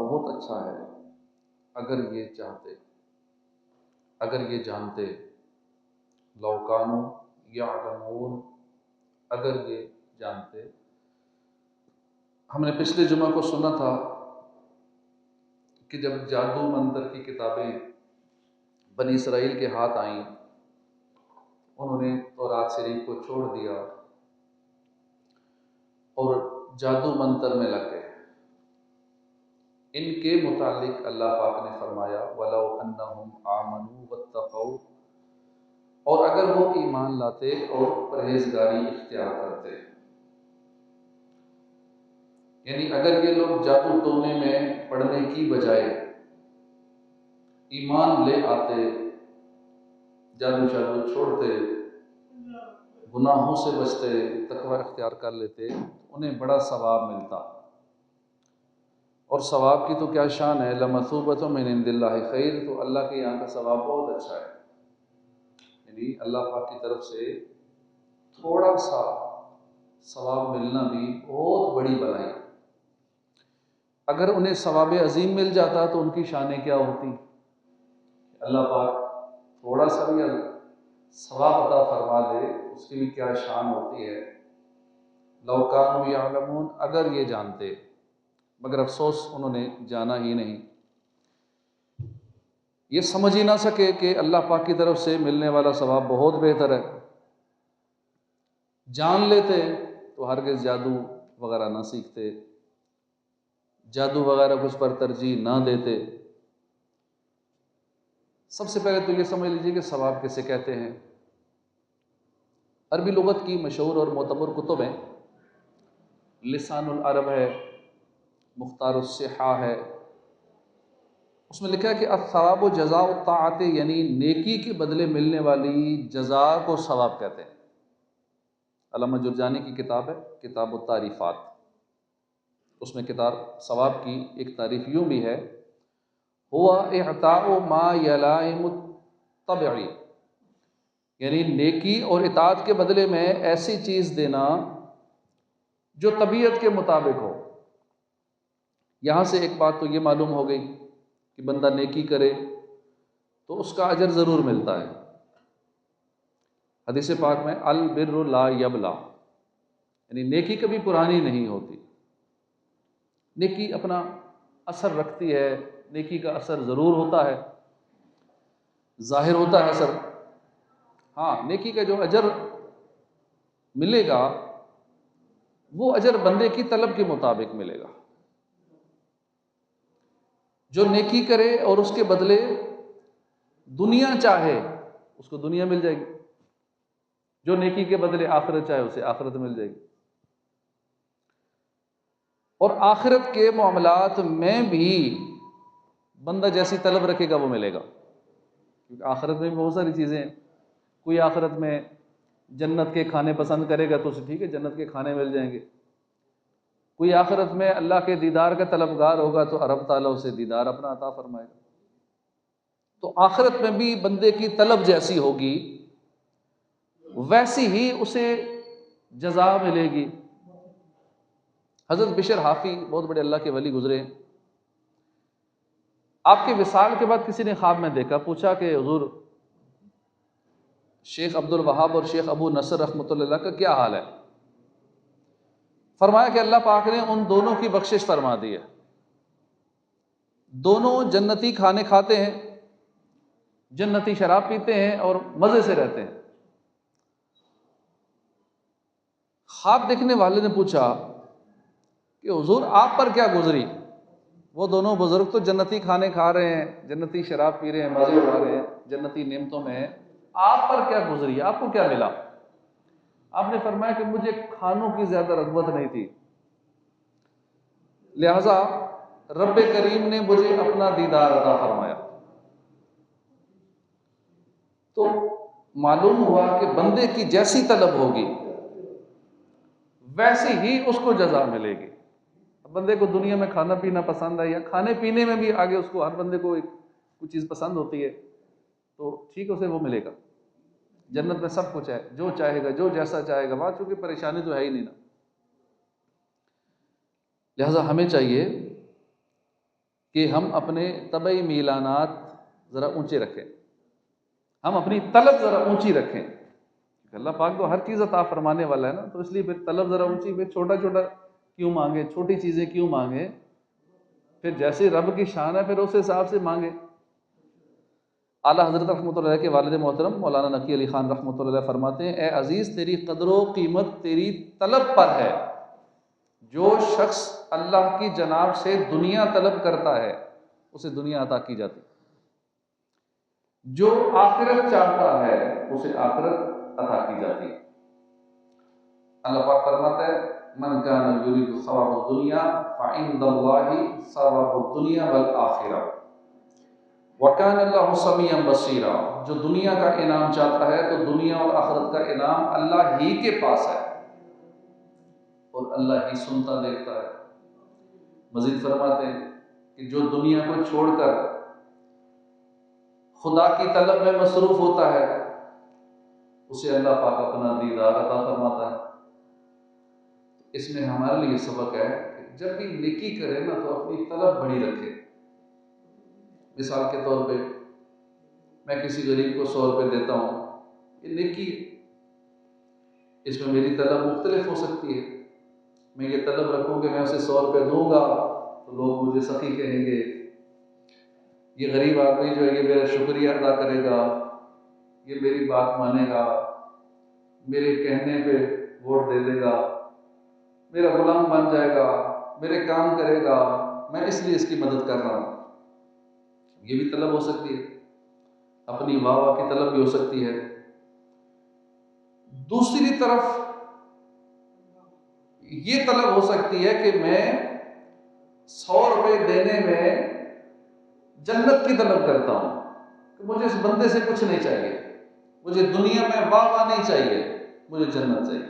बहुत अच्छा है अगर ये चाहते, अगर ये जानते, लौकानो यालमून, अगर ये जानते। हमने पिछले जुमा को सुना था कि जब जादू मंतर की किताबें बनी इसराइल के हाथ आईं, उन्होंने तौरात शरीफ को छोड़ दिया और जादू मंतर में लग गए। इनके मुतालिक अल्लाह पाक ने फरमाया वलौ अन्नहुम आमनू वत्तक़ौ, और अगर वो ईमान लाते और परहेजगारी इख्तियार करते, यानी अगर ये लोग जादू टोने में पढ़ने की बजाय ईमान ले आते, जादू शादू छोड़ते, गुनाहों से बचते, तकवा इख्तियार कर लेते, उन्हें बड़ा सवाब मिलता। और सवाब की तो क्या शान है, लमसूबत मिन इंदिल्लाहि खैर, तो अल्लाह के यहाँ का सवाब बहुत अच्छा है। यानी अल्लाह पाक की तरफ से थोड़ा सा सवाब मिलना भी बहुत बड़ी भलाई। अगर उन्हें सवाब अजीम मिल जाता तो उनकी शानें क्या होती। अल्लाह पाक थोड़ा सा भी सवाब अता फरमा दे, उसकी भी क्या शान होती है। लौ कानू यालमून, अगर ये जानते, मगर अफसोस उन्होंने जाना ही नहीं। ये समझ ही ना सके कि अल्लाह पाक की तरफ से मिलने वाला सवाब बहुत बेहतर है। जान लेते तो हरगिज़ जादू वगैरह ना सीखते, जादू वगैरह कुछ पर तरजीह ना देते। सबसे पहले तो ये समझ लीजिए कि सवाब किसे कहते हैं। अरबी लुगत की मशहूर और मोतबर कुतुब हैं, लिसानुल अरब है, मुख्तारुस सिहा है, उसमें लिखा है कि अस्सवाब जज़ाउ ताअत, यानी नेकी के बदले मिलने वाली जज़ा को सवाब कहते हैं। अल्लामा जुरजानी की किताब है किताब तारीफ़ात, उसमें किताब सवाब की एक तारीफ़ यूँ भी है, हुआ इअताउ मा यलाइमु तबई, यानी नेकी और इताअत के बदले में ऐसी चीज़ देना जो तबीयत के मुताबिक हो। यहाँ से एक बात तो ये मालूम हो गई कि बंदा नेकी करे तो उसका अजर ज़रूर मिलता है। हदीस पाक में अल बिर्रु ला यबला, यानी नेकी कभी पुरानी नहीं होती। नेकी अपना असर रखती है, नेकी का असर ज़रूर होता है, ज़ाहिर होता है असर। हाँ, नेकी का जो अजर मिलेगा वो अजर बंदे की तलब के मुताबिक मिलेगा। जो नेकी करे और उसके बदले दुनिया चाहे उसको दुनिया मिल जाएगी, जो नेकी के बदले आखिरत चाहे उसे आखिरत मिल जाएगी। और आखिरत के मामलात में भी बंदा जैसी तलब रखेगा वो मिलेगा, क्योंकि आखिरत में भी बहुत सारी चीज़ें हैं। कोई आखिरत में जन्नत के खाने पसंद करेगा तो उसे ठीक है, जन्नत के खाने मिल जाएंगे। कोई आखिरत में अल्लाह के दीदार का तलबगार होगा तो अरब ताला उसे दीदार अपना अता फरमाएगा। तो आखिरत में भी बंदे की तलब जैसी होगी वैसी ही उसे जज़ा मिलेगी। हज़रत बिशर हाफी बहुत बड़े अल्लाह के वली गुजरे, आपके विसाल के बाद किसी ने ख्वाब में देखा, पूछा कि हुजूर शेख अब्दुल वहाब और शेख अबू नसर रहमतुल्लाह का क्या हाल है। फरमाया कि अल्लाह पाक ने उन दोनों की बख्शिश फरमा दी है, दोनों जन्नती खाने खाते हैं, जन्नती शराब पीते हैं और मज़े से रहते हैं। ख्वाब देखने वाले ने पूछा कि हुजूर आप पर क्या गुजरी, वो दोनों बुजुर्ग तो जन्नती खाने खा रहे हैं, जन्नती शराब पी रहे हैं, मजे उड़ा रहे हैं, जन्नती नेमतों में हैं, आप पर क्या गुजरी, आपको क्या मिला। आपने फरमाया कि मुझे खानों की ज्यादा रग़बत नहीं थी, लिहाजा रब्बे करीम ने मुझे अपना दीदार अता फरमाया। तो मालूम हुआ कि बंदे की जैसी तलब होगी वैसी ही उसको जजा मिलेगी। बंदे को दुनिया में खाना पीना पसंद है, या खाने पीने में भी आगे उसको, हर बंदे को एक कुछ चीज़ पसंद होती है, तो ठीक उसे वो मिलेगा। जन्नत में सब कुछ है, जो चाहेगा, जो जैसा चाहेगा, वहाँ चूंकि परेशानी तो है ही नहीं ना। लिहाजा हमें चाहिए कि हम अपने तबई मीलानात ज़रा ऊंचे रखें, हम अपनी तलब ज़रा ऊंची रखें। अल्लाह पाक तो हर चीज़ अता फरमाने वाला है ना, तो इसलिए फिर तलब ज़रा ऊंची, फिर छोटा छोटा क्यों मांगे, छोटी चीज़ें क्यों मांगे, फिर जैसे रब की शान है फिर उस हिसाब से मांगे। आला हज़रत रहमतुल्लाह के वालिद मोहतरम मौलाना नकी अली ख़ान रहमतुल्लाह फरमाते हैं, ए अज़ीज़ तेरी क़द्र कीमत तेरी तलब पर है। जो शख्स अल्लाह की जनाब से दुनिया तलब करता है उसे दुनिया अता की जाती, जो आखिरत चाहता है उसे आखिरत अता की जाती। अल्लाह पाक फरमाता है, मन कान युरीदु सवाब दुनिया फ़इंदल्लाहि सवाब दुनिया वल आखिरा व कान अल्लाहु समीअन बसीरा। जो दुनिया का इनाम चाहता है तो दुनिया और आखिरत का इनाम अल्लाह ही के पास है और अल्लाह ही सुनता देखता है। मजीद फरमाते हैं कि जो दुनिया को छोड़कर खुदा की तलब में मसरूफ होता है उसे अल्लाह पाक अपना दीदार अता फरमाता है। इसमें हमारे लिए सबक है कि जब भी नेकी करे ना तो अपनी तलब बड़ी रखे। मिसाल के तौर पे मैं किसी गरीब को 100 रुपये देता हूँ, ये नेकी है, इसमें मेरी तलब मुख्तलिफ हो सकती है। मैं ये तलब रखूँ कि मैं उसे 100 रुपये दूंगा तो लोग मुझे सखी कहेंगे, ये गरीब आदमी जो है ये मेरा शुक्रिया अदा करेगा, ये मेरी बात मानेगा, मेरे कहने पे वोट दे देगा, मेरा गुलाम बन जाएगा, मेरे काम करेगा, मैं इसलिए इसकी मदद कर रहा हूँ। ये भी तलब हो सकती है, अपनी वाह वाह की तलब भी हो सकती है। दूसरी तरफ ये तलब हो सकती है कि मैं 100 रुपये देने में जन्नत की तलब करता हूँ कि मुझे इस बंदे से कुछ नहीं चाहिए, मुझे दुनिया में वाह वाह नहीं चाहिए, मुझे जन्नत चाहिए,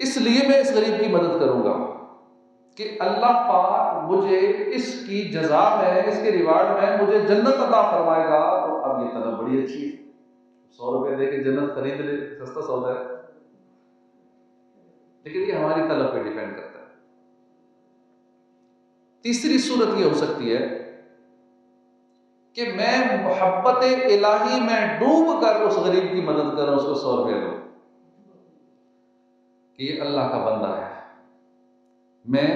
इसलिए मैं इस गरीब की मदद करूंगा कि अल्लाह पाक मुझे इसकी जजा में, इसके रिवार्ड में मुझे जन्नत अता फरमाएगा। तो अब ये तलब बड़ी अच्छी है। 100 रुपये दे के जन्नत खरीद ले, सस्ता सौदा है, लेकिन ये हमारी तलब पे डिपेंड करता है। तीसरी सूरत ये हो सकती है कि मैं मोहब्बत इलाही में डूब कर उस गरीब की मदद करूं, उसको 100 रुपये दूं कि ये अल्लाह का बंदा है, मैं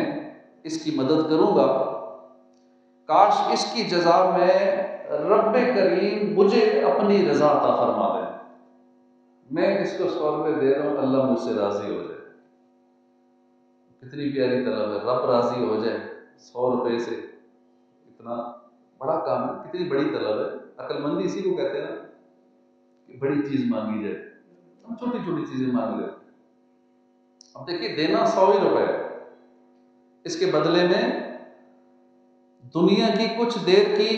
इसकी मदद करूंगा, काश इसकी जजा में रब्बे करीम मुझे अपनी रजा अता फरमा दे। मैं इसको 100 रुपये दे रहा हूं, अल्लाह मुझसे राजी हो जाए। कितनी प्यारी तलब है, रब राजी हो जाए 100 रुपये से, इतना बड़ा काम है, कितनी बड़ी तलब है। अक्लमंदी इसी को कहते हैं ना कि बड़ी चीज मांगी जाए, हम छोटी छोटी चीजें मांग लेते हैं। अब देखिए, देना 100 ही रुपए है, इसके बदले में दुनिया की कुछ देर की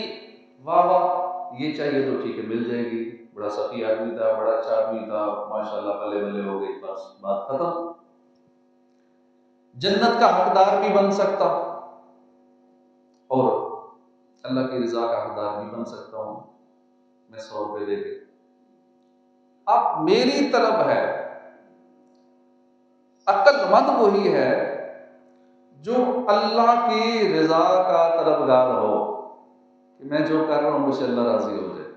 वाह वाह ये चाहिए तो ठीक है मिल जाएगी, बड़ा सफी आदमी था, बड़ा अच्छा आदमी था, माशाल्लाह पले बल्ले हो गई, बस बात खत्म। जन्नत का हकदार भी बन सकता और अल्लाह की रजा का हकदार भी बन सकता हूं मैं 100 रुपये देके। अब मेरी तलब है, अक्लमंद वही है जो अल्लाह की रजा का तलबगार हो कि मैं जो कर रहा हूं मुझसे अल्लाह राजी हो जाए।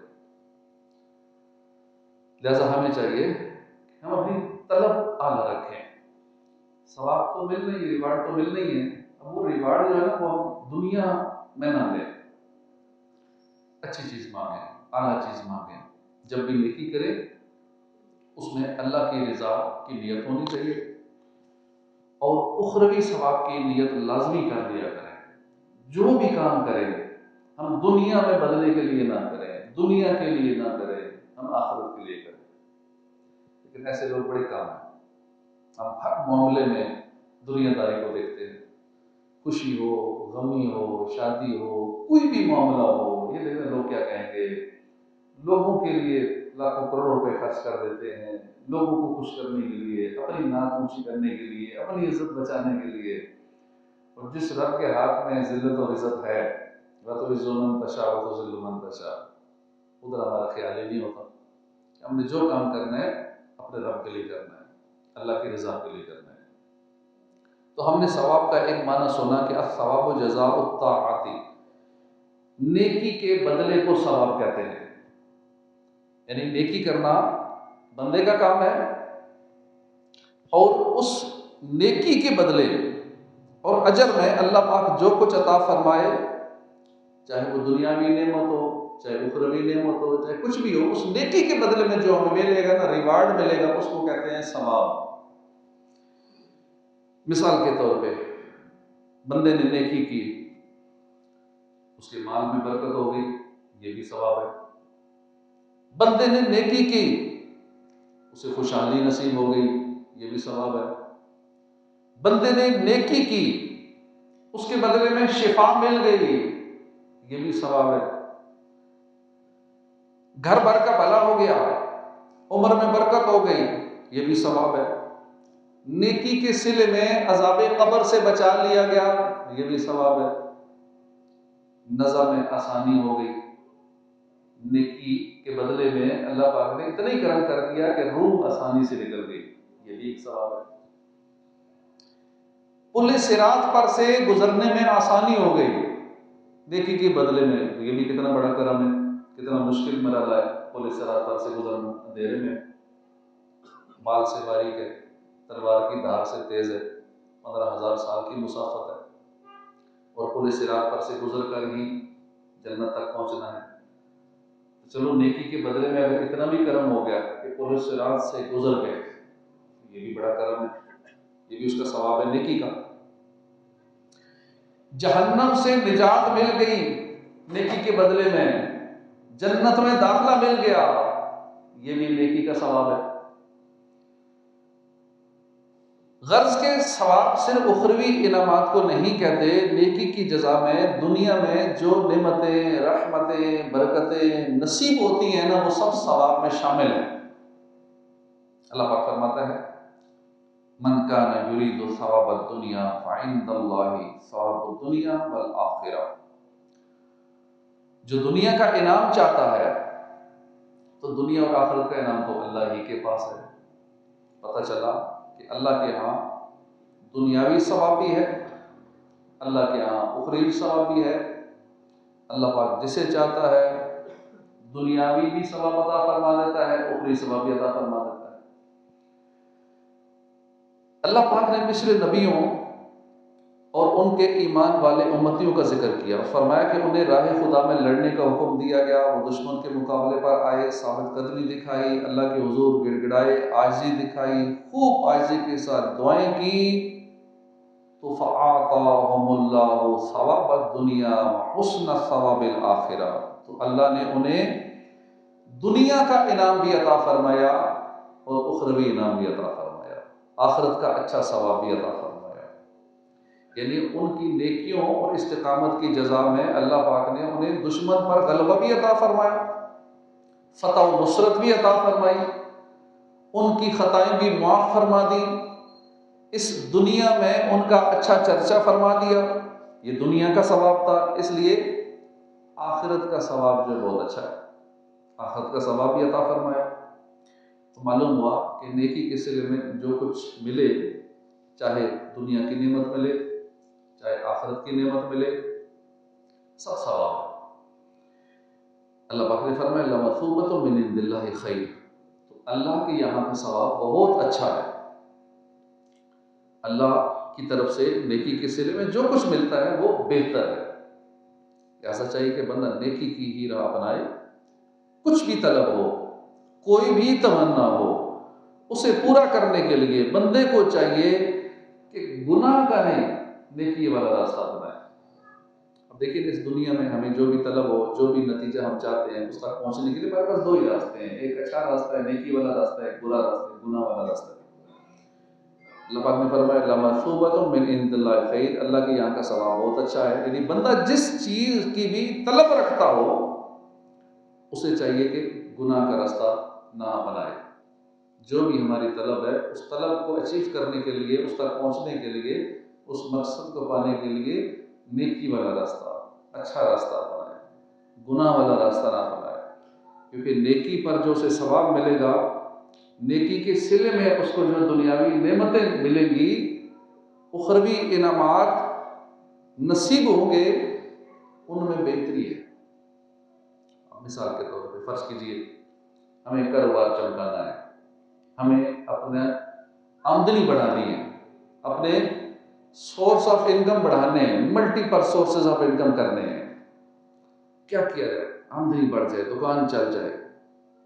लिहाजा हमें चाहिए कि हम अपनी तलब आला रखें। सवाब तो मिल रही है, रिवार्ड तो मिल रही है, अब वो रिवार्ड जो है ना वो हम दुनिया में ना लें, अच्छी चीज मांगे, आला चीज मांगे। जब भी नेकी करें उसमें अल्लाह की रजा की नियत होनी चाहिए और उखरवी सवाब की नियत लाजमी कर दिया करें। जो भी काम करें हम दुनिया में बदलने के लिए ना करें, दुनिया के लिए ना करें, हम आखिरत के लिए करें। लेकिन ऐसे लोग बड़े काम हैं, हम हर मामले में दुनियादारी को देखते हैं, खुशी हो, गमी हो, शादी हो, कोई भी मामला हो, ये देखते लोग क्या कहेंगे, लोगों के लिए लाखों करोड़ रुपए खर्च कर देते हैं, लोगों को खुश करने के लिए, अपनी नाक ऊंची करने के लिए, अपनी इज्जत बचाने के लिए। और जिस रब के हाथ में जिल्लत और इज्जत है, वतुइज़्ज़ुमन तशा वतुज़िल्लुमन तशा, उधर हमारा ख्याल ही नहीं होता। हमने जो काम करना है अपने रब के लिए करना है, अल्लाह की रजा के लिए करना है। तो हमने सवाब का एक माना सुना कि अस्सवाबु जज़ाउ त्ताअति, नेकी के बदले को सवाब कहते हैं। यानी नेकी करना बंदे का काम है और उस नेकी के बदले और अजर में अल्लाह पाक जो कुछ अता फरमाए, चाहे वो दुनियावी नेमत हो, चाहे उखरवी नेमत हो, चाहे कुछ भी हो, उस नेकी के बदले में जो हमें मिलेगा ना, रिवार्ड मिलेगा, उसको कहते हैं सवाब। मिसाल के तौर पे बंदे ने नेकी की, उसके माल में बरकत हो गई, ये भी सवाब है। बंदे ने नेकी की, उसे खुशहाली नसीब हो गई, ये भी सवाब है। बंदे ने नेकी की, उसके बदले में शिफा मिल गई, ये भी सवाब है। घर भर का भला हो गया, उम्र में बरकत हो गई, ये भी सवाब है। नेकी के सिले में अज़ाबे कब्र से बचा लिया गया, ये भी सवाब है। नज़ा में आसानी हो गई, नेकी के बदले में अल्लाह पाक ने इतना ही करम कर दिया कि रूह आसानी से निकल गई, ये भी एक सवाब है। पुल सिरात पर से गुजरने में आसानी हो गई नेकी के बदले में, ये भी कितना बड़ा करम है। कितना मुश्किल मरहला है पुल सिरात पर से गुजरना, अंधेरे में, बाल से बारीक है, तलवार की धार से तेज है, 15,000 साल की मुसाफत है, और पुल सिरात पर से गुजर कर ही जन्नत तक पहुंचना है। तो चलो नेकी के बदले में अगर इतना भी करम हो गया कि पुल सिरात से गुजर गए, ये भी बड़ा करम है, ये भी उसका सवाब है नेकी का। जहन्नम से निजात मिल गई नेकी के बदले में, जन्नत में दाखला मिल गया, ये भी नेकी का सवाब है। गर्ज के सवाब सिर्फ उखरवी इनामात को नहीं कहते, नेकी की जजा में दुनिया में जो नेमतें, रहमतें, बरकतें नसीब होती हैं ना, वो सब सवाब में शामिल है। अल्लाह पाक फरमाता है, मन काना युरीदु सवाबद दुनिया फइंदल्लाहि सवाबुद दुनिया वल आखिरह। जो दुनिया का इनाम चाहता है तो दुनिया और आखिरत का इनाम तो अल्लाह ही के पास है। पता चला कि अल्लाह के यहाँ दुनियावी सवाब भी है, अल्लाह के यहाँ उखरवी सवाब भी है। अल्लाह पाक जिसे चाहता है दुनियावी भी सवाब अता फरमा देता है, उखरवी सवाब भी अता फरमा देता है। अल्लाह पाक ने पिछले नबियों और उनके ईमान वाले उम्मतियों का जिक्र किया, फरमाया कि उन्हें राह खुदा में लड़ने का हुक्म दिया गया, वो दुश्मन के मुकाबले पर आए, साबित कदमी दिखाई, अल्लाह के हुजूर गिड़गिड़ाए, आजिज़ी दिखाई, खूब आजिज़ी के साथ दुआएं की, तो फ़अताहुमुल्लाहु सवाबद दुनिया व हुस्न सवाबिल आखिरह, तो अल्लाह ने उन्हें दुनिया का इनाम भी अता फरमाया और उखरवी इनाम भी अता फरमाया, आखिरत का अच्छा सवाब भी अता फरमाया। यानी उनकी नेकियों और इस्तिकामत की जजा में अल्लाह पाक ने उन्हें दुश्मन पर गलबा भी अता फरमाया, फतह और नुसरत भी अता फरमाई, उनकी खताएं भी माफ़ फरमा दी, इस दुनिया में उनका अच्छा चर्चा फरमा दिया। ये दुनिया का सवाब था, इसलिए आखिरत का सवाब जो बहुत अच्छा है, आखिरत का सवाब भी अता फरमाया। तो मालूम हुआ कि नेकी के सिले में जो कुछ मिले, चाहे दुनिया की नेमत मिले, चाहे आखिरत की नेमत मिले, सब सवाब है। अल्लाह पाक ने फरमाया लमसूबतुम मिन इंदिल्लाहि खैर, तो अल्लाह के यहाँ का सवाब बहुत अच्छा है। अल्लाह की तरफ से नेकी के सिले में जो कुछ मिलता है वो बेहतर है। ऐसा चाहिए कि बंदा नेकी की ही राह अपनाए, कुछ भी तलब हो, कोई भी तमन्ना हो, उसे पूरा करने के लिए बंदे को चाहिए कि गुनाह का नहीं, नेकी वाला रास्ता अपनाए। अब देखिए इस दुनिया में हमें जो भी तलब हो, जो भी नतीजा हम चाहते हैं, उस तक पहुंचने के लिए हमारे पास दो ही रास्ते हैं, एक अच्छा रास्ता है नेकी वाला रास्ता है, एक बुरा रास्ता है गुनाह वाला रास्ता है। अल्लाह पाक ने फरमाया लमसूबतुम मिन इंदिल्लाहि खैर, अल्लाह के यहाँ का सवाब बहुत अच्छा है। यानी बंदा जिस चीज़ की भी तलब रखता हो, उसे चाहिए कि गुनाह का रास्ता ना अपनाए। जो भी हमारी तलब है, उस तलब को अचीव करने के लिए, उस तक पहुँचने के लिए, उस मकसद को पाने के लिए नेकी वाला रास्ता, अच्छा रास्ता अपनाए, गुनाह वाला रास्ता ना अपनाए। क्योंकि नेकी पर जो उसे सवाब मिलेगा, नेकी के सिले में उसको जो दुनियावी नेमतें मिलेंगी, उखरवी इनामात नसीब होंगे, उनमें बेहतरी है। मिसाल के तौर पे फर्ज कीजिए हमें कारोबार चमकाना है, हमें अपना आमदनी बढ़ानी है, अपने सोर्स ऑफ इनकम बढ़ाने हैं, मल्टीपल सोर्सेज ऑफ इनकम करने हैं। क्या किया जाए? आमदनी बढ़ जाए, दुकान चल जाए।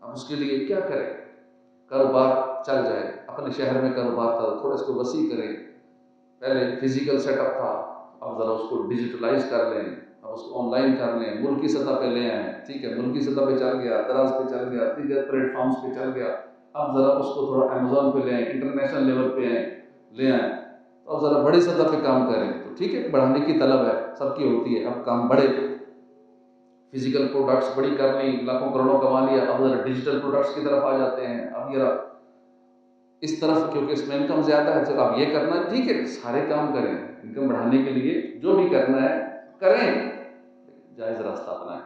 अब उसके लिए क्या करें? कारोबार चल जाए, अपने शहर में कारोबार था थोड़ा इसको वसी करें। पहले फिजिकल सेटअप था, अब ज़रा उसको डिजिटलाइज कर लें, अब उसको ऑनलाइन कर लें, मुल्की सतह पे ले आएँ। ठीक है, मुल्की सतह पे चल गया, दराज पे चल गया, दीगर प्लेटफॉर्म्स पे चल गया, अब ज़रा उसको थोड़ा अमेज़ॉन पे ले आएँ, इंटरनेशनल लेवल पे ले आएँ, तो अब ज़रा बड़ी सतह पे काम करें। तो ठीक है, बढ़ाने की तलब है, सबकी होती है, अब काम बढ़े। फिजिकल प्रोडक्ट्स बड़ी कर ली, लाखों करोड़ों कमा लिया, अब ज़रा डिजिटल प्रोडक्ट्स की तरफ आ जाते हैं। अब ये इस तरफ क्योंकि इसमें इनकम ज़्यादा है, चलो अब ये करना है, ठीक है, सारे काम करें, इनकम बढ़ाने के लिए जो भी करना है करें, जायज़ रास्ता अपनाएं।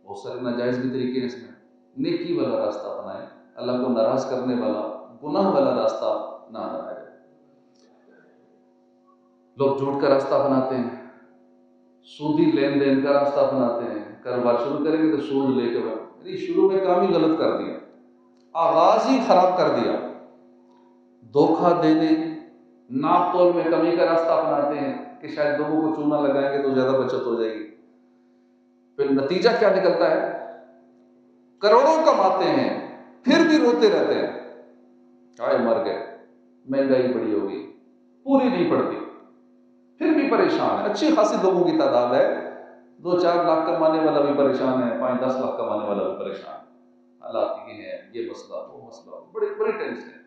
बहुत सारे नाजायज़ भी तरीके हैं इसमें। नेकी वाला रास्ता अपनाएं, अल्लाह को नाराज़ करने वाला, गुनाह वाला रास्ता ना अपनाया जाए। लोग झूठ का रास्ता अपनाते हैं, सूदी लेन देन का रास्ता अपनाते हैं। कारोबार शुरू करेंगे तो सूद लेकर, शुरू में काम ही गलत कर दिया, आगाज ही खराब कर दिया। धोखा देने, नाप तोल में कमी का रास्ता अपनाते हैं कि शायद लोगों को चूना लगाएंगे तो ज्यादा बचत हो जाएगी। फिर नतीजा क्या निकलता है? करोड़ों कमाते हैं फिर भी रोते रहते हैं, आए मर गए, महंगाई बड़ी होगी, पूरी नहीं पड़ती, फिर भी परेशान है। अच्छी खासी लोगों की तादाद है, 2-4 लाख कमाने वाला भी परेशान है, 5-10 लाख कमाने वाला भी परेशान है। हालात ये है, ये मसला, वो मसला, बड़ी बड़ी टेंशन है।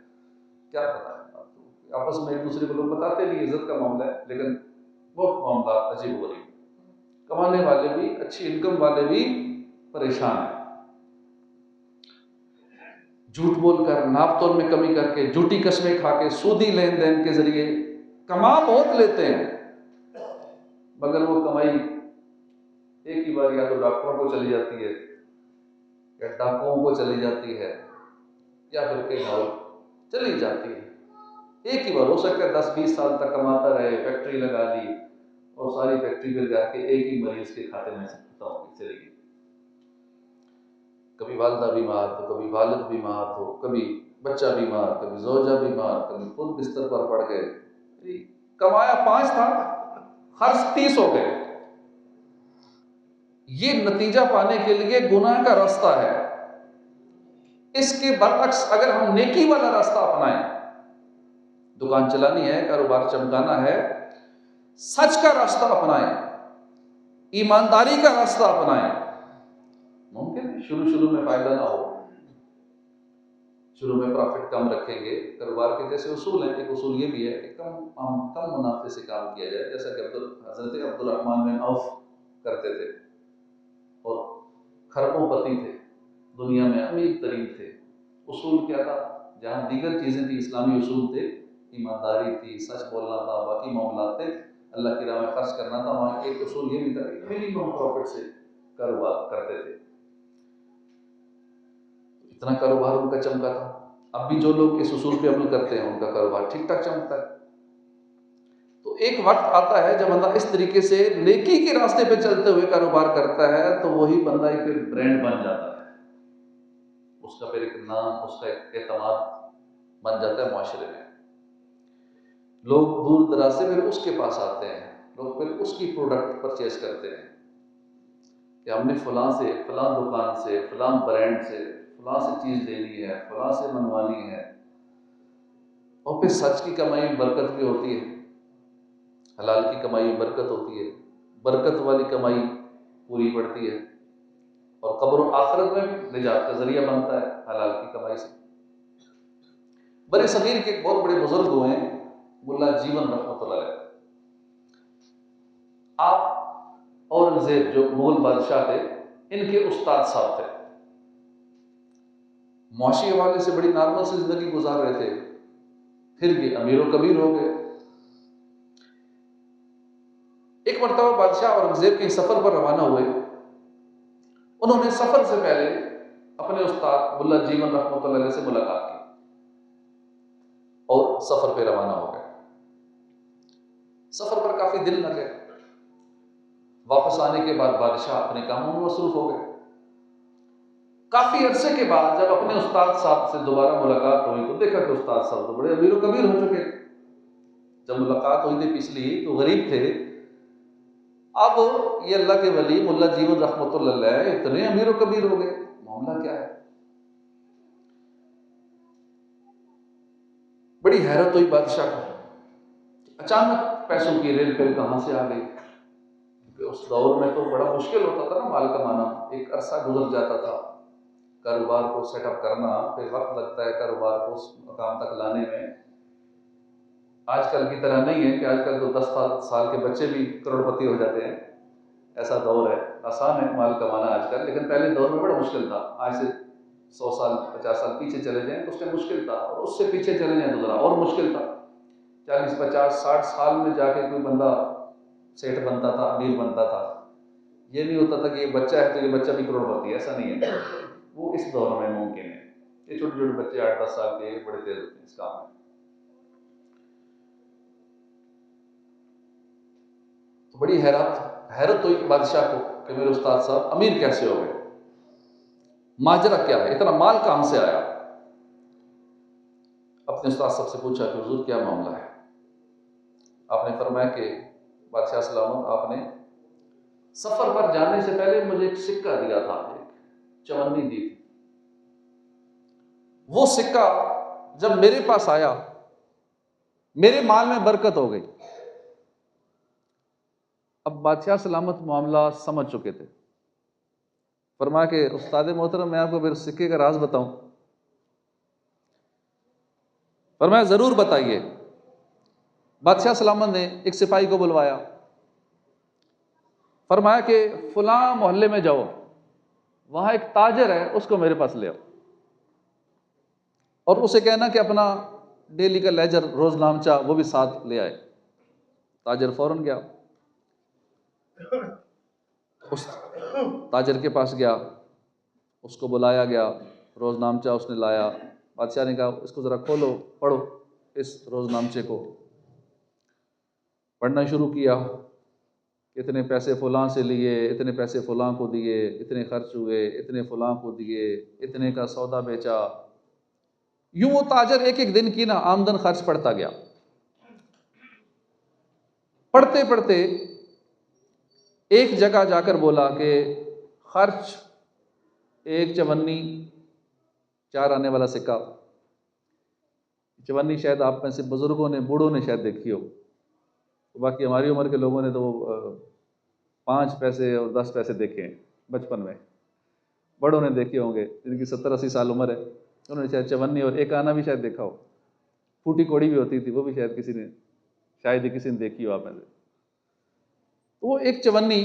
क्या पता है आपको, आपस में एक दूसरे को लोग बताते नहीं, इज्जत का मामला है, लेकिन वो मामला अजीब हो रही है। कमाने वाले भी, अच्छी इनकम वाले भी परेशान हैं। झूठ बोलकर, नाप तोल में कमी करके, झूठी कस्में खा के, सूदी लेन देन के जरिए कमा बहुत लेते हैं, मगर वो कमाई एक ही बार या तो डॉक्टरों को चली जाती है, या डाकुओं को चली जाती है, या फिर कहीं और चली जाती है। एक ही बार हो सकता है 10-20 साल तक कमाता रहे, फैक्ट्री लगा ली और सारी फैक्ट्री फिर जाके एक ही मरीज के खाते में चली गई। कभी वालदा बीमार तो कभी वालिद बीमार हो, कभी बच्चा बीमार, कभी जोजा बीमार, कभी खुद बिस्तर पर पड़ गए। कमाया 5 था, खर्च 30 हो गए। ये नतीजा पाने के लिए गुनाह का रास्ता है। इसके बरअक्स अगर हम नेकी वाला रास्ता अपनाएं, दुकान चलानी है, कारोबार चमकाना है, सच का रास्ता अपनाएं, ईमानदारी का रास्ता अपनाएं। मुमकिन है शुरू में फायदा ना हो, शुरू में प्रॉफिट कम रखेंगे। कारोबार के जैसे उसूल हैं, एक उसूल ये भी है कि कम मुनाफे से काम किया जाए, जैसा कि हजरत अब्दुर्रहमान बिन औफ करते थे और खरबोपति थे, दुनिया में अमीर तरीन थे। उसूल क्या था? जहाँ दीगर चीज़ें थी, इस्लामी उसूल थे, ईमानदारी थी, सच बोलना था, बाकी मामला थे, अल्लाह की राह में खर्च करना था। वहाँ एक उसूल ये भी था कि मिनिमम प्रॉफिट से कारोबार करते थे। इतना कारोबार उनका चमका था। अब भी जो लोग इस उसूल पे अमल करते हैं उनका कारोबार ठीक ठाक चमकता है। तो एक वक्त आता है जब बंदा इस तरीके से नेकी के रास्ते पे चलते हुए कारोबार करता है, तो वही बंदा एक ब्रांड बन जाता है, उसका फिर एक नाम, उसका एक एतमाद बन जाता है माशरे में। लोग दूर दराज से फिर उसके पास आते हैं, लोग फिर उसकी प्रोडक्ट परचेज करते हैं कि हमने फलां से, फलां दुकान से, फलां ब्रांड से, फलां से चीज़ लेनी है, फलां से मनवानी है। और फिर सच की कमाई में बरकत भी होती है, हलाल की कमाई में बरकत होती है, बरकत वाली कमाई पूरी पड़ती है और कब्र और आखिरत में निजात का जरिया बनता है हलाल की कमाई से। बड़े सगीर के एक बहुत बड़े बुजुर्ग हुए हैं, मुल्ला जीवन रहमतुल्लाह अलैह। आप औरंगजेब जो मुगल बादशाह थे, इनके उस्ताद साहब थे। मुआशी हवाले से बड़ी नॉर्मल से जिंदगी गुजार रहे थे, फिर भी अमीर व कबीर हो गए। एक मरतबा बादशाह औरंगजेब के सफर पर रवाना हुए। उन्होंने सफर से पहले अपने उस्ताद मुल्ला जीवन रहमतुल्लाह अलैह से मुलाकात की और सफर पे रवाना हो गए। सफ़र पर काफ़ी दिन लगे। वापस आने के बाद बादशाह अपने कामों में मसरूफ हो गए। काफ़ी अरसे के बाद जब अपने उस्ताद साहब से दोबारा मुलाकात हुई तो देखा कि उस्ताद साहब तो बड़े अमीर कबीर हो चुके। जब मुलाकात हुई थी पिछली तो गरीब थे, अब ये अल्लाह के वली मुल्ला जीवन रहमतुल्लाह अलैह इतने अमीर कबीर हो गए, मामला क्या है? बड़ी हैरत हुई बादशाह को। अचानक पैसों की रेल पे कहाँ से आ गई? क्योंकि उस दौर में तो बड़ा मुश्किल होता था ना माल कमाना, एक अरसा गुजर जाता था कारोबार को सेटअप करना, फिर वक्त लगता है कारोबार को उस मकाम तक लाने में। आजकल की तरह नहीं है कि आजकल तो 10 साल के बच्चे भी करोड़पति हो जाते हैं, ऐसा दौर है। आसान है माल कमाना आजकल, लेकिन पहले दौर में बड़ा मुश्किल था। आज से 100 साल 50 साल पीछे चले जाएं तो उसमें मुश्किल था, और उससे पीछे चले जाएं तो ज़रा और मुश्किल था। 40 50 60 साल में जाके कोई बंदा सेठ बनता था, अमीर बनता था। ये नहीं होता था कि ये बच्चा है तो ये बच्चा भी करोड़पति, ऐसा नहीं है। वो इस दौर में मुमकिन है। ये छोटे छोटे बच्चे 8-10 साल के बड़े तेज होते हैं इस काम में। तो बड़ी हैरत हुई बादशाह को कि मेरे उस्ताद साहब अमीर कैसे हो गए, माजरा क्या है, इतना माल कहां से आया? अपने उस्ताद साहब से पूछा कि हुजूर क्या मामला है? आपने फरमाया कि बादशाह सलामत, आपने सफर पर जाने से पहले मुझे एक सिक्का दिया था, एक चवन्नी दी थी। वो सिक्का जब मेरे पास आया मेरे माल में बरकत हो गई। अब बादशाह सलामत मामला समझ चुके थे। फरमाया कि उस्ताद मोहतरम, मैं आपको फिर सिक्के का राज बताऊं? फरमाया जरूर बताइए। बादशाह सलामत ने एक सिपाही को बुलवाया, फरमाया कि फलां मोहल्ले में जाओ, वहां एक ताजर है, उसको मेरे पास ले आओ और उसे कहना कि अपना डेली का लेजर रोजनामचा वो भी साथ ले आए। ताजर फौरन गया, उस ताजर के पास गया, उसको बुलाया गया, रोजनामचा उसने लाया। बादशाह ने कहा इसको ज़रा खोलो, पढ़ो इस रोजनामचे को। पढ़ना शुरू किया, इतने पैसे फलां से लिए, इतने पैसे फलां को दिए, इतने खर्च हुए, इतने फलां को दिए, इतने का सौदा बेचा। यूं वो ताजर एक एक दिन की ना आमदन खर्च पढ़ता गया। पढ़ते पढ़ते एक जगह जाकर बोला कि खर्च एक चवन्नी, 4 आने वाला सिक्का। चवन्नी शायद आप में से बुजुर्गों ने, बूढ़ों ने शायद देखी हो, तो बाकी हमारी उम्र के लोगों ने तो 5 पैसे और 10 पैसे देखे हैं बचपन में। बड़ों ने देखे होंगे, जिनकी 70-80 साल उम्र है, उन्होंने शायद चवन्नी और एक आना भी शायद देखा हो। फूटी कोड़ी भी होती थी, वो भी शायद किसी ने, शायद ही किसी ने देखी हो आप में से। तो वो एक चवन्नी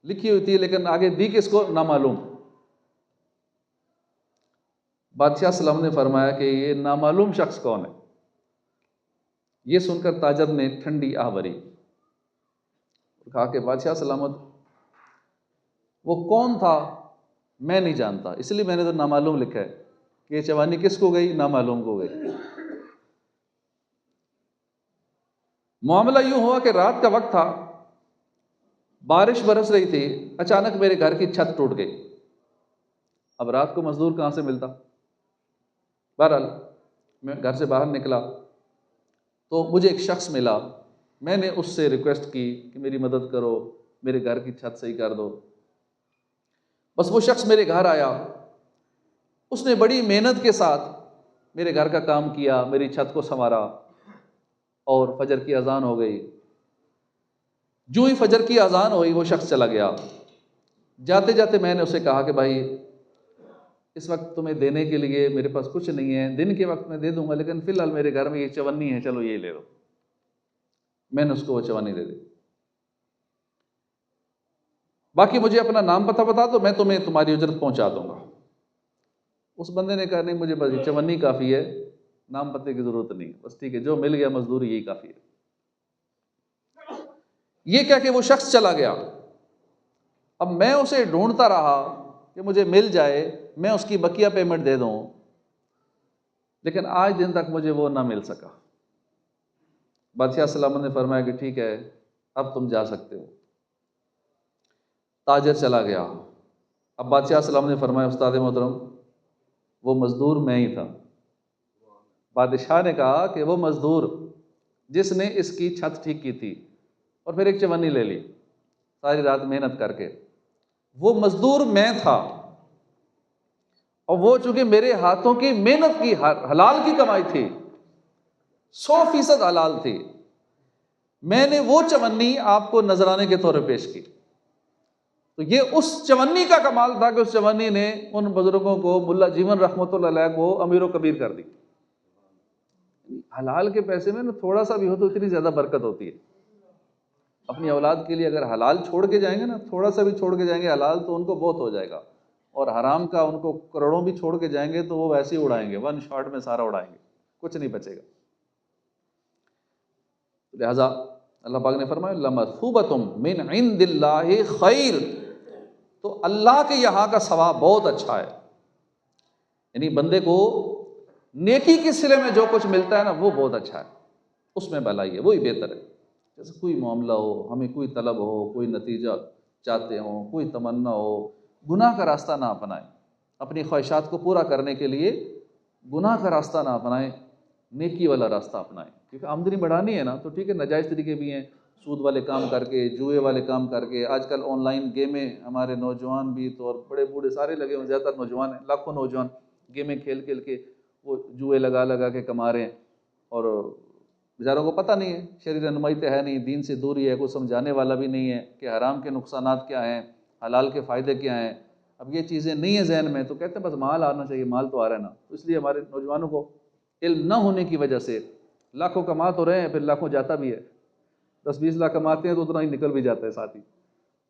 लिखी हुई थी, लेकिन आगे दी किसको ना मालूम। बादशाह सलाम ने फरमाया कि ये नामालूम शख्स कौन है? ये सुनकर ताजर ने ठंडी आह भरी, कहा कि बादशाह सलामत, वो कौन था मैं नहीं जानता, इसलिए मैंने तो नामालूम लिखा है कि ये चवानी किसको गई, नामालूम को गई। मामला यूं हुआ कि रात का वक्त था, बारिश बरस रही थी, अचानक मेरे घर की छत टूट गई। अब रात को मजदूर कहाँ से मिलता? बहरहाल मैं घर से बाहर निकला तो मुझे एक शख्स मिला। मैंने उससे रिक्वेस्ट की कि मेरी मदद करो, मेरे घर की छत सही कर दो। बस वो शख्स मेरे घर आया, उसने बड़ी मेहनत के साथ मेरे घर का काम किया, मेरी छत को संवारा, और फजर की अजान हो गई। जो ही फजर की अजान हुई वो शख्स चला गया। जाते जाते मैंने उसे कहा कि भाई इस वक्त तुम्हें देने के लिए मेरे पास कुछ नहीं है, दिन के वक्त मैं दे दूंगा, लेकिन फिलहाल मेरे घर में ये चवन्नी है, चलो ये ले लो। मैंने उसको वो चवन्नी दे दी। बाकी मुझे अपना नाम पता बता दो, मैं तुम्हें तुम्हारी उजरत पहुंचा दूंगा। उस बंदे ने कहा नहीं, मुझे बस ये चवन्नी काफ़ी है, नाम पते की ज़रूरत नहीं, बस ठीक है, जो मिल गया मजदूरी यही काफ़ी है। ये कह के वो शख्स चला गया। अब मैं उसे ढूंढता रहा कि मुझे मिल जाए, मैं उसकी बकिया पेमेंट दे दूं, लेकिन आज दिन तक मुझे वो ना मिल सका। बादशाह सलामत ने फरमाया कि ठीक है, अब तुम जा सकते हो। ताजर चला गया। अब बादशाह सलामत ने फरमाया, उस्ताद मोहतरम, वो मज़दूर मैं ही था। बादशाह ने कहा कि वो मज़दूर जिसने इसकी छत ठीक की थी और फिर एक चवन्नी ले ली सारी रात मेहनत करके, वो मज़दूर मैं था। और वो चूंकि मेरे हाथों की मेहनत की हलाल की कमाई थी, 100% हलाल थी, मैंने वो चवन्नी आपको नजराने के तौर पर पेश की। तो ये उस चवन्नी का कमाल था कि उस चवन्नी ने उन बुजुर्गों को, मुल्ला जीवन रहमतुल्लाह अलैह को अमीर कबीर कर दी। हलाल के पैसे में ना थोड़ा सा भी हो तो इतनी ज्यादा बरकत होती है। अपनी औलाद के लिए अगर हलाल छोड़ के जाएंगे ना, थोड़ा सा भी छोड़ के जाएंगे हलाल, तो उनको बहुत हो जाएगा। और हराम का उनको करोड़ों भी छोड़ के जाएंगे तो वो वैसे ही उड़ाएंगे, वन शॉट में सारा उड़ाएंगे, कुछ नहीं बचेगा। लिहाजा अल्लाह पाक ने फरमाया, लमसूबतुम मिन इंदिल्लाहि खैर, तो अल्लाह के यहाँ का सवाब बहुत अच्छा है। यानी बंदे को नेकी के सिले में जो कुछ मिलता है ना, वो बहुत अच्छा है, उसमें भलाई है, वही बेहतर है। जैसे कोई मामला हो, हमें कोई तलब हो, कोई नतीजा चाहते हो, कोई तमन्ना हो, गुनाह का रास्ता ना अपनाएं। अपनी ख्वाहिशात को पूरा करने के लिए गुनाह का रास्ता ना अपनाएं, नेकी वाला रास्ता अपनाएं। क्योंकि आमदनी बढ़ानी है ना, तो ठीक है, नाजायज़ तरीके भी हैं, सूद वाले काम करके, जुए वाले काम करके। आजकल ऑनलाइन गेमें, हमारे नौजवान भी तो और बड़े बूढ़े सारे लगे हुए, ज़्यादातर नौजवान हैं, लाखों नौजवान गेमें खेल खेल के वो जुए लगा लगा के कमा रहे हैं। और बेचारों को पता नहीं है, शरीर रहनुमाई तो है नहीं, दीन से दूरी है, कुछ समझाने वाला भी नहीं है कि हराम के नुकसानात क्या हैं, हलाल के फ़ायदे क्या हैं। अब ये चीज़ें नहीं है जहन में, तो कहते हैं बस माल आना चाहिए, माल तो आ रहा है ना। तो इसलिए हमारे नौजवानों को इल्म न होने की वजह से लाखों कमा तो रहे हैं, फिर लाखों जाता भी है। 10-20 लाख कमाते हैं तो उतना ही निकल भी जाता है साथ ही।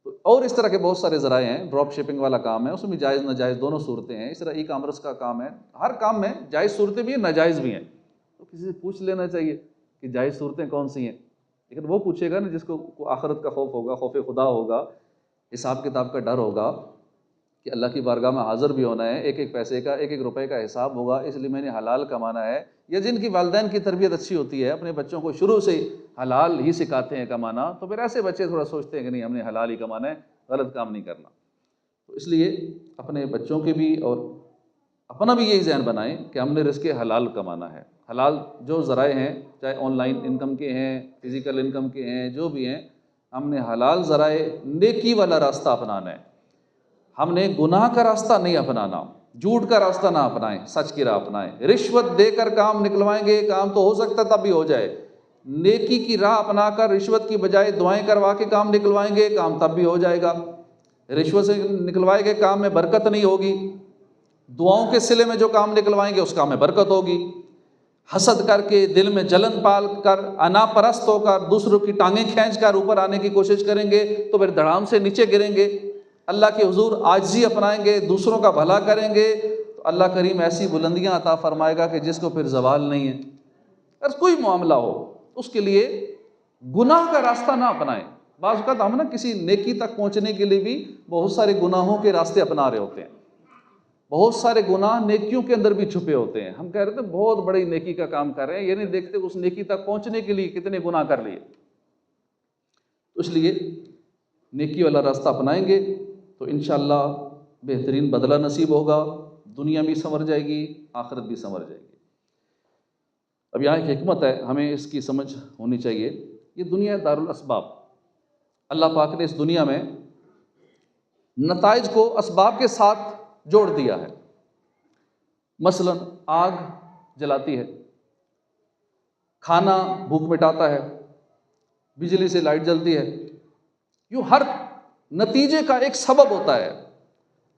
तो और इस तरह के बहुत सारे ज़राए हैं, ड्रॉप शिपिंग वाला काम है, उसमें भी जायज़ नाजायज़ दोनों सूरतें हैं। इस तरह ई कामर्स का काम है, हर काम में जायज़ सूरतें भी हैं, नाजायज़ भी हैं। तो किसी से पूछ लेना चाहिए कि जायज़ सूरतें कौन सी हैं। लेकिन वो पूछेगा ना जिसको आखिरत का खौफ होगा, खौफ खुदा होगा, हिसाब किताब का डर होगा कि अल्लाह की बारगाह में हाज़िर भी होना है, एक एक पैसे का, एक एक रुपए का हिसाब होगा, इसलिए मैंने हलाल कमाना है। या जिनकी वालिदैन की तरबियत अच्छी होती है, अपने बच्चों को शुरू से ही हलाल ही सिखाते हैं कमाना, तो फिर ऐसे बच्चे थोड़ा सोचते हैं कि नहीं, हमने हलाल ही कमाना है, गलत काम नहीं करना। तो इसलिए अपने बच्चों के भी और अपना भी यही ज़हन बनाएं कि हमने रिज़्क़ हलाल कमाना है। हलाल जो ज़राए हैं, चाहे ऑनलाइन इनकम के हैं, फ़िज़िकल इनकम के हैं, जो भी हैं, हमने हलाल ज़राए नेकी वाला रास्ता अपनाना है। हमने गुनाह का रास्ता नहीं अपनाना, झूठ का रास्ता ना अपनाएं, सच की राह अपनाएं। रिश्वत देकर काम निकलवाएंगे, काम तो हो सकता तब भी हो जाए। नेकी की राह अपनाकर रिश्वत की बजाय दुआएं करवा के काम निकलवाएंगे, काम तब भी हो जाएगा। रिश्वत से निकलवाए गए काम में बरकत नहीं होगी, दुआओं के सिले में जो काम निकलवाएंगे उस काम में बरकत होगी। हसद करके, दिल में जलन पाल कर, अनापरस्त होकर, दूसरों की टांगें खींच कर ऊपर आने की कोशिश करेंगे तो फिर धड़ाम से नीचे गिरेंगे। अल्लाह के हुजूर आजिज़ी अपनाएंगे, दूसरों का भला करेंगे, तो अल्लाह करीम ऐसी बुलंदियां अता फरमाएगा कि जिसको फिर ज़वाल नहीं है। अगर कोई मामला हो उसके लिए गुनाह का रास्ता ना अपनाएं। बाज़ औक़ात हम ना किसी नेकी तक पहुँचने के लिए भी बहुत सारे गुनाहों के रास्ते अपना रहे होते हैं। बहुत सारे गुनाह नेकियों के अंदर भी छुपे होते हैं। हम कह रहे थे बहुत बड़ी नेकी का काम कर रहे हैं, ये नहीं देखते उस नेकी तक पहुँचने के लिए कितने गुनाह कर लिए। तो इसलिए नेकी वाला रास्ता अपनाएंगे तो इंशाअल्लाह बेहतरीन बदला नसीब होगा, दुनिया भी संवर जाएगी, आखिरत भी संवर जाएगी। अब यहाँ एक हिकमत है, हमें इसकी समझ होनी चाहिए। ये दुनिया दारुल असबाब, अल्लाह पाक ने इस दुनिया में नताइज को असबाब के साथ जोड़ दिया है। मसलन आग जलाती है, खाना भूख मिटाता है, बिजली से लाइट जलती है, यूँ हर नतीजे का एक सबब होता है।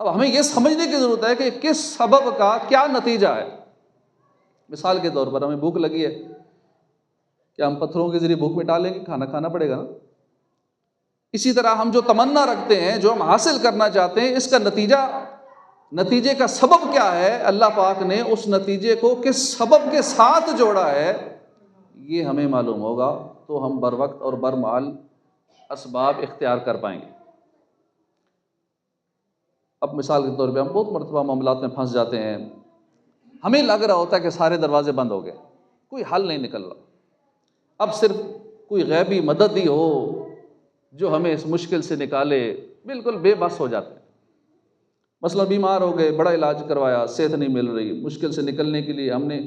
अब हमें यह समझने की ज़रूरत है कि किस सबब का क्या नतीजा है। मिसाल के तौर पर हमें भूख लगी है, क्या हम पत्थरों के ज़रिए भूख मिटा लेंगे? खाना खाना पड़ेगा ना। इसी तरह हम जो तमन्ना रखते हैं, जो हम हासिल करना चाहते हैं, इसका नतीजे का सबब क्या है, अल्लाह पाक ने उस नतीजे को किस सबब के साथ जोड़ा है, ये हमें मालूम होगा तो हम बर वक्त और बरमाल असबाब इख्तियार कर पाएंगे। अब मिसाल के तौर पे हम बहुत मरतबा मामलात में फंस जाते हैं, हमें लग रहा होता है कि सारे दरवाजे बंद हो गए, कोई हल नहीं निकल रहा। अब सिर्फ कोई गैबी मदद ही हो जो हमें इस मुश्किल से निकाले, बिल्कुल बेबस हो जाते हैं। मसलन बीमार हो गए, बड़ा इलाज करवाया, सेहत नहीं मिल रही, मुश्किल से निकलने के लिए हमने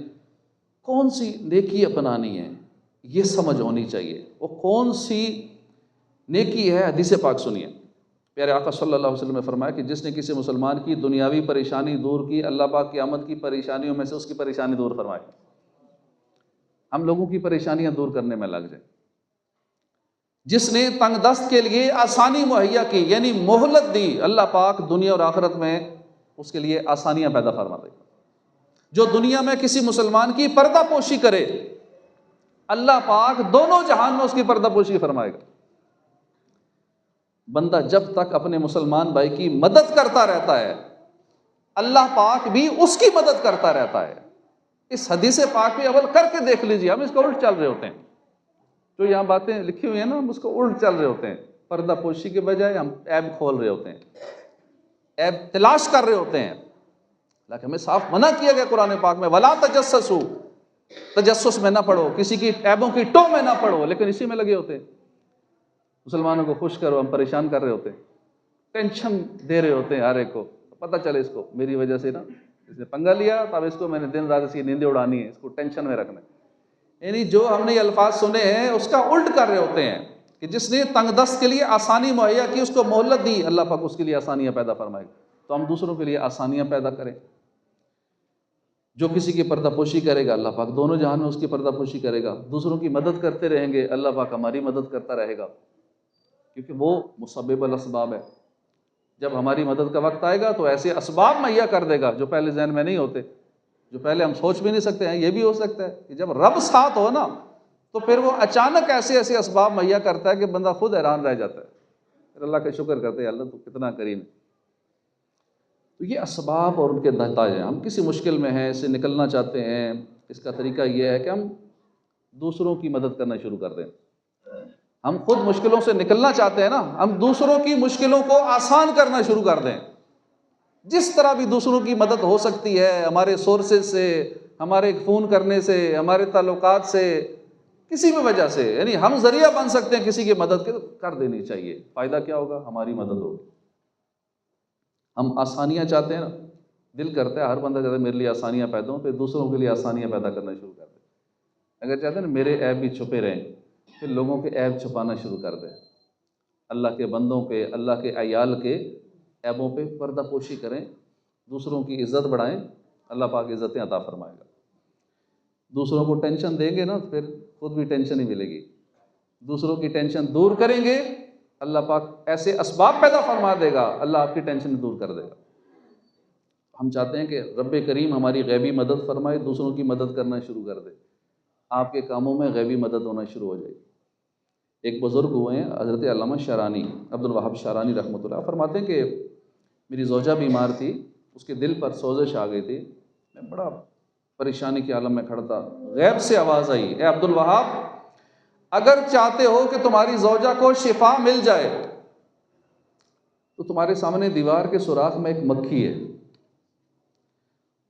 कौन सी नेकी अपनानी है, ये समझ होनी चाहिए। वो कौन सी नेकी है, हदीस पाक सुनिए। प्यारे आका सल्लल्लाहु अलैहि वसल्लम ने फरमाया कि जिसने किसी मुसलमान की दुनियावी परेशानी दूर की, अल्लाह पाक क़यामत की परेशानियों में से उसकी परेशानी दूर फरमाए। हम लोगों की परेशानियां दूर करने में लग जाए। जिसने तंगदस्त के लिए आसानी मुहैया की, यानी मोहलत दी, अल्लाह पाक दुनिया और आखिरत में उसके लिए आसानियां पैदा फरमा देगा। जो दुनिया में किसी मुसलमान की पर्दापोशी करे, अल्लाह पाक दोनों जहान में उसकी पर्दापोशी फरमाएगा। बंदा जब तक अपने मुसलमान भाई की मदद करता रहता है, अल्लाह पाक भी उसकी मदद करता रहता है। इस हदीस पाक पे अमल करके देख लीजिए। हम इसको उल्ट चल रहे होते हैं, जो यहाँ बातें लिखी हुई हैं ना, हम उसको उल्ट चल रहे होते हैं। पर्दापोशी के बजाय हम ऐब खोल रहे होते हैं, ऐब तलाश कर रहे होते हैं। लेकिन हमें साफ मना किया गया कुरान पाक में, वला तजस्ससू, तजस्सुस में ना पढ़ो, किसी की ऐबों की टो में ना पढ़ो, लेकिन इसी में लगे होते हैं। मुसलमानों को खुश करो, हम परेशान कर रहे होते हैं, टेंशन दे रहे होते हैं हर एक को। पता चले इसको मेरी वजह से ना इसने पंगा लिया, तब इसको मैंने दिन रात इसकी नींदें उड़ानी है, इसको टेंशन में रखना है। यानी जो हमने ये अल्फाज सुने हैं उसका उल्ट कर रहे होते हैं कि जिसने तंगदस्त के लिए आसानी मुहैया की, उसको मोहलत दी, अल्लाह पाक उसके लिए आसानियाँ पैदा फरमाएगा। तो हम दूसरों के लिए आसानियाँ पैदा करें। जो किसी की पर्दापोशी करेगा, अल्लाह पाक दोनों जहान में उसकी पर्दापोशी करेगा। दूसरों की मदद करते रहेंगे, अल्लाह पाक हमारी मदद करता रहेगा, क्योंकि वो मुसब्बिबुल असबाब है। जब हमारी मदद का वक्त आएगा तो ऐसे असबाब मुहैया कर देगा जो पहले जहन में नहीं होते, जो पहले हम सोच भी नहीं सकते हैं। ये भी हो सकता है कि जब रब साथ हो ना, तो फिर वो अचानक ऐसे ऐसे असबाब मुहैया करता है कि बंदा खुद हैरान रह जाता है। फिर अल्लाह का शुक्र करते हैं, अल्लाह तो कितना करीम है। तो ये असबाब और उनके नताज हैं। हम किसी मुश्किल में हैं, इससे निकलना चाहते हैं, इसका तरीका ये है कि हम दूसरों की मदद करना शुरू कर दें। हम खुद मुश्किलों से निकलना चाहते हैं ना, हम दूसरों की मुश्किलों को आसान करना शुरू कर दें। जिस तरह भी दूसरों की मदद हो सकती है, हमारे सोर्सेज से, हमारे फ़ोन करने से, हमारे ताल्लुकात से, किसी भी वजह से, यानी हम ज़रिया बन सकते हैं किसी की मदद के, तो कर देनी चाहिए। फ़ायदा क्या होगा? हमारी मदद होगी। हम आसानियाँ चाहते हैं ना, दिल करता है, हर बंदा चाहता है मेरे लिए आसानियाँ पैदा हों, फिर दूसरों के लिए आसानियाँ पैदा करना शुरू कर दें। अगर चाहते हैं ना मेरे ऐब भी छुपे रहें, फिर लोगों के ऐब छुपाना शुरू कर दें। अल्लाह के बंदों पे, अल्लाह के अयाल के ऐबों पे पर्दापोशी करें, दूसरों की इज़्ज़त बढ़ाएं, अल्लाह पाक इज़्ज़तें अता फरमाएगा। दूसरों को टेंशन देंगे ना, तो फिर खुद भी टेंशन ही मिलेगी। दूसरों की टेंशन दूर करेंगे, अल्लाह पाक ऐसे असबाब पैदा फरमा देगा, अल्लाह आपकी टेंशन दूर कर देगा। हम चाहते हैं कि रब्बे करीम हमारी गैबी मदद फरमाए, दूसरों की मदद करना शुरू कर दे, आपके कामों में गैबी मदद होना शुरू हो जाएगी। एक बुज़ुर्ग हुए हैं हज़रत अल्लामा शरानी, अब्दुल वहाब शरानी रहमतुल्लाह, फरमाते हैं कि मेरी ज़ौजा बीमार थी, उसके दिल पर सोजिश आ गई थी, मैं बड़ा परेशानी के आलम में खड़ा था। गैब से आवाज़ आई, ए अब्दुल वहाब, अगर चाहते हो कि तुम्हारी ज़ौजा को शिफा मिल जाए, तो तुम्हारे सामने दीवार के सुराख में एक मक्खी है,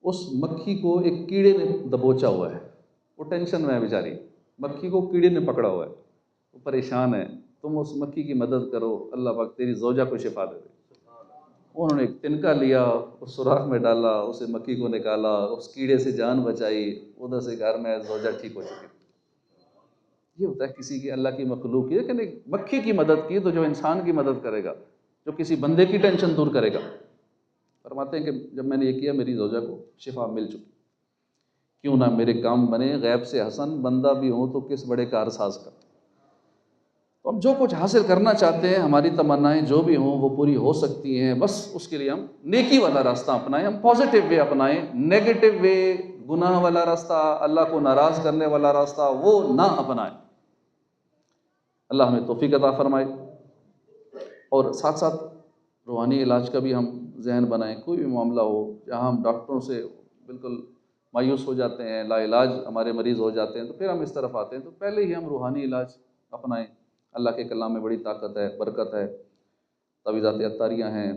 उस मक्खी को एक कीड़े ने दबोचा हुआ है, वो टेंशन में है बेचारी, मक्खी को कीड़े ने पकड़ा हुआ है, वो परेशान है, तुम उस मक्खी की मदद करो, अल्लाह पाक तेरी ज़ौजा को शिफा दे दे। उन्होंने एक तिनका लिया, उस सुराख में डाला, उसे मक्खी को निकाला, उस कीड़े से जान बचाई, उधर से घर में ज़ौजा ठीक हो चुकी। ये होता है किसी की, अल्लाह की मखलूक, लेकिन एक मक्खी की मदद की तो जो इंसान की मदद करेगा, जो किसी बंदे की टेंशन दूर करेगा। फरमाते हैं कि जब मैंने ये किया, मेरी ज़ौजा को शिफा मिल चुकी। क्यों ना मेरे काम बने गैब से हसन, बंदा भी हो तो किस बड़े कारसाज का। तो हम जो कुछ हासिल करना चाहते हैं, हमारी तमन्नाएं जो भी हों वो पूरी हो सकती हैं, बस उसके लिए हम नेकी वाला रास्ता अपनाएं, हम पॉजिटिव वे अपनाएं। नेगेटिव वे, गुनाह वाला रास्ता, अल्लाह को नाराज़ करने वाला रास्ता, वो ना अपनाएं। अल्लाह हमें तौफीक अता फरमाए। और साथ साथ रूहानी इलाज का भी हम जहन बनाएं। कोई भी मामला हो जहाँ हम डॉक्टरों से बिल्कुल मायूस हो जाते हैं, लाइलाज हमारे मरीज़ हो जाते हैं, तो फिर हम इस तरफ आते हैं, तो पहले ही हम रूहानी इलाज अपनाएं। अल्लाह के कलाम में बड़ी ताकत है, बरकत है, तवीज़ात अत्तारियाँ हैं,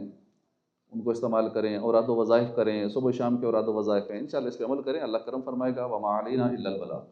उनको इस्तेमाल करें, औराद व वज़ाइफ करें, सुबह शाम के औराद व वज़ाइफ हैं, इंशाअल्लाह इस पर अमल करें, अल्लाह करम फरमाएगा। वमा अलैना इल्लल बलाग।